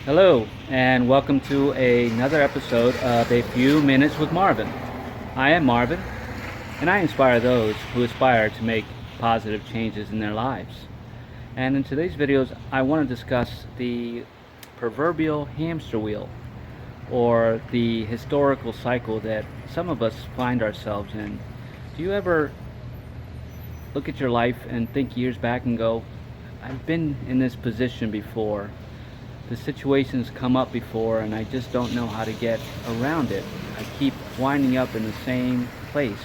Hello, and welcome to another episode of A Few Minutes with Marvin. I am Marvin, and I inspire those who aspire to make positive changes in their lives. And in today's videos, I want to discuss the proverbial hamster wheel, or the historical cycle that some of us find ourselves in. Do you ever look at your life and think years back and go, I've been in this position before? The situation's come up before and I just don't know how to get around it. I keep winding up in the same place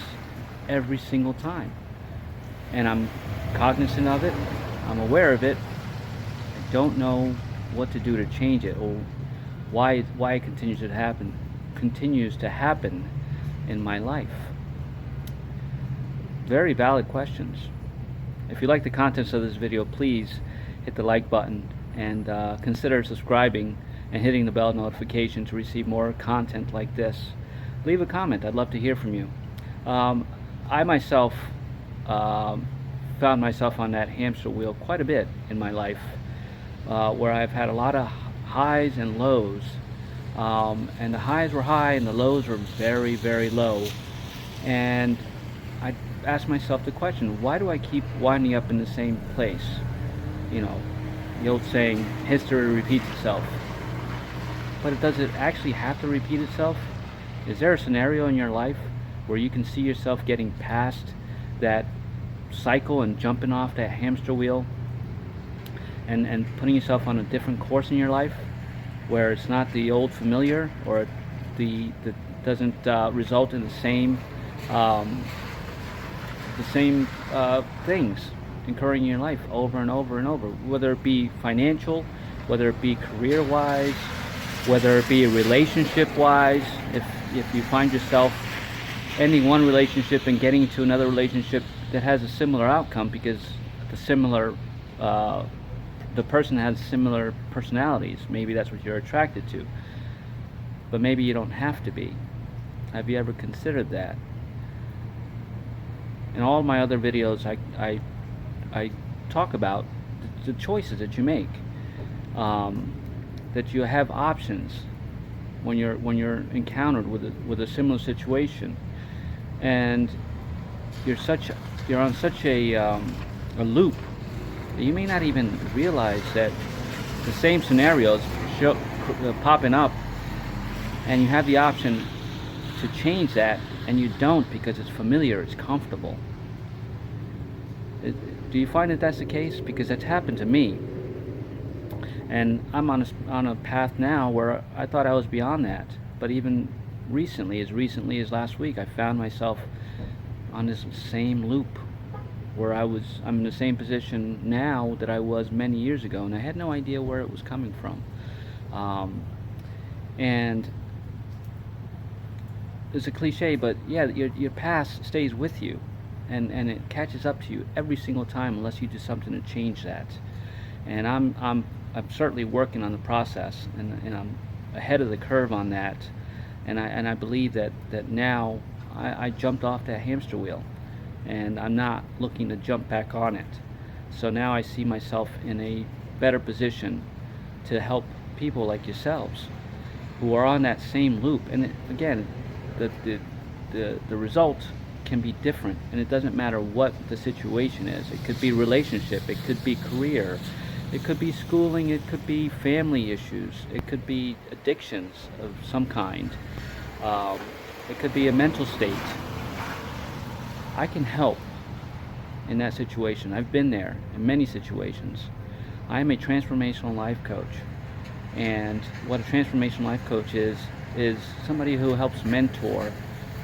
every single time. And I'm cognizant of it, I'm aware of it. I don't know what to do to change it, or why it continues to happen in my life. Very valid questions. If you like the contents of this video, please hit the like button and consider subscribing and hitting the bell notification to receive more content like this. Leave a comment. I'd love to hear from you. I myself found myself on that hamster wheel quite a bit in my life, where I've had a lot of highs and lows, and the highs were high and the lows were very, very low. And I asked myself the question, why do I keep winding up in the same place? You know, the old saying, history repeats itself. But does it actually have to repeat itself? Is there a scenario in your life where you can see yourself getting past that cycle and jumping off that hamster wheel and putting yourself on a different course in your life, where it's not the old familiar, or that doesn't result in the same things occurring in your life over and over and over, whether it be financial, whether it be career-wise, whether it be relationship-wise. If you find yourself ending one relationship and getting into another relationship that has a similar outcome, because the person has similar personalities, maybe that's what you're attracted to, but maybe you don't have to be. Have you ever considered that? In all my other videos, I talk about the choices that you make, that you have options when you're encountered with a similar situation, and you're on such a loop that you may not even realize that the same scenarios popping up, and you have the option to change that, and you don't, because it's familiar, it's comfortable. Do you find that that's the case? Because that's happened to me, and I'm on a path now where I thought I was beyond that. But even recently as last week, I found myself on this same loop, where I'm in the same position now that I was many years ago, and I had no idea where it was coming from. And it's a cliche, but yeah, your past stays with you, and it catches up to you every single time unless you do something to change that. And I'm certainly working on the process, and I'm ahead of the curve on that. And I believe that now I jumped off that hamster wheel, and I'm not looking to jump back on it. So now I see myself in a better position to help people like yourselves who are on that same loop. And again, the result can be different, and it doesn't matter what the situation is. It could be relationship, it could be career, it could be schooling, it could be family issues, it could be addictions of some kind, it could be a mental state. I can help in that situation. I've been there in many situations. I am a transformational life coach, and what a transformational life coach is somebody who helps mentor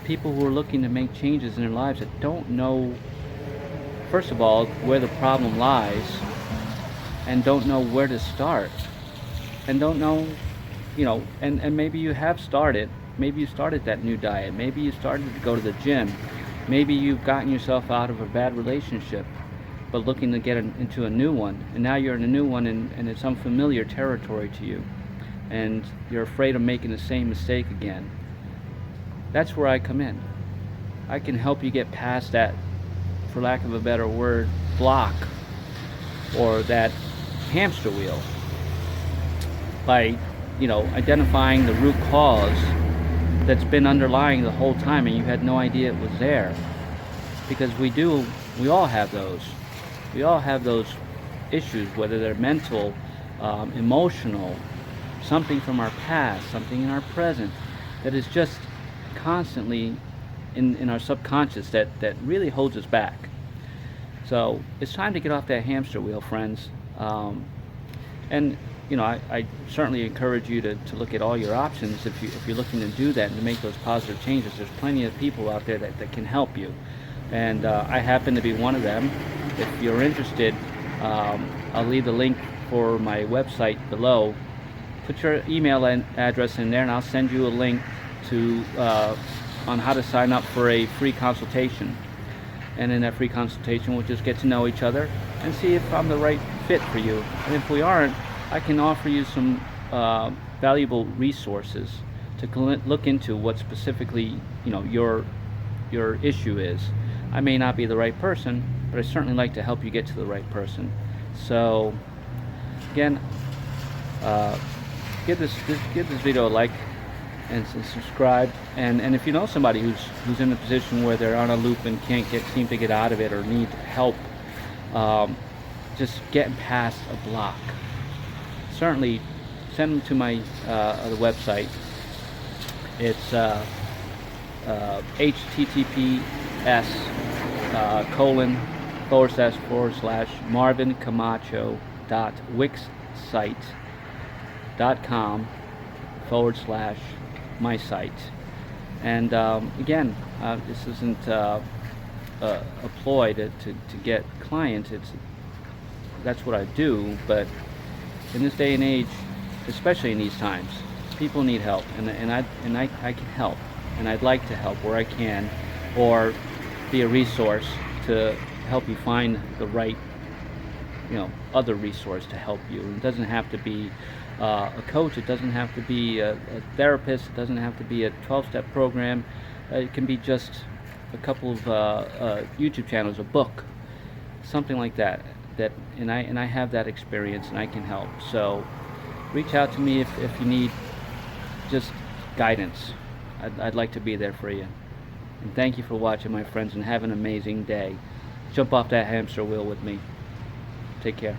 people who are looking to make changes in their lives, that don't know, first of all, where the problem lies, and don't know where to start, and don't know, and maybe you have started, maybe you started that new diet, maybe you started to go to the gym, maybe you've gotten yourself out of a bad relationship, but looking to get into a new one, and now you're in a new one, and it's unfamiliar territory to you, and you're afraid of making the same mistake again. That's where I come in. I can help you get past that, for lack of a better word, block, or that hamster wheel. by, identifying the root cause that's been underlying the whole time and you had no idea it was there. Because we all have those. We all have those issues, whether they're mental, emotional, something from our past, something in our present, that is just constantly in our subconscious that really holds us back. So it's time to get off that hamster wheel, friends. And I certainly encourage you to look at all your options if you're looking to do that and to make those positive changes. There's plenty of people out there that can help you. And I happen to be one of them. If you're interested, I'll leave the link for my website below. Put your email address in there and I'll send you a link to on how to sign up for a free consultation. And in that free consultation, we'll just get to know each other and see if I'm the right fit for you. And if we aren't, I can offer you some valuable resources to look into what specifically your issue is. I may not be the right person, but I certainly like to help you get to the right person. So again, give this video a like and subscribe. And if you know somebody who's in a position where they're on a loop and can't seem to get out of it or need help, just getting past a block, certainly send them to my the website. It's https marvincamacho.wixsite.com/my site. And again, this isn't a ploy to get clients. That's what I do, but in this day and age, especially in these times, people need help, and I can help, and I'd like to help where I can, or be a resource to help you find the right, other resource to help you. It doesn't have to be a coach. It doesn't have to be a therapist. It doesn't have to be a 12-step program. It can be just a couple of YouTube channels, a book, something like that. And I have that experience, and I can help. So reach out to me if you need just guidance. I'd like to be there for you. And thank you for watching, my friends, and have an amazing day. Jump off that hamster wheel with me. Take care.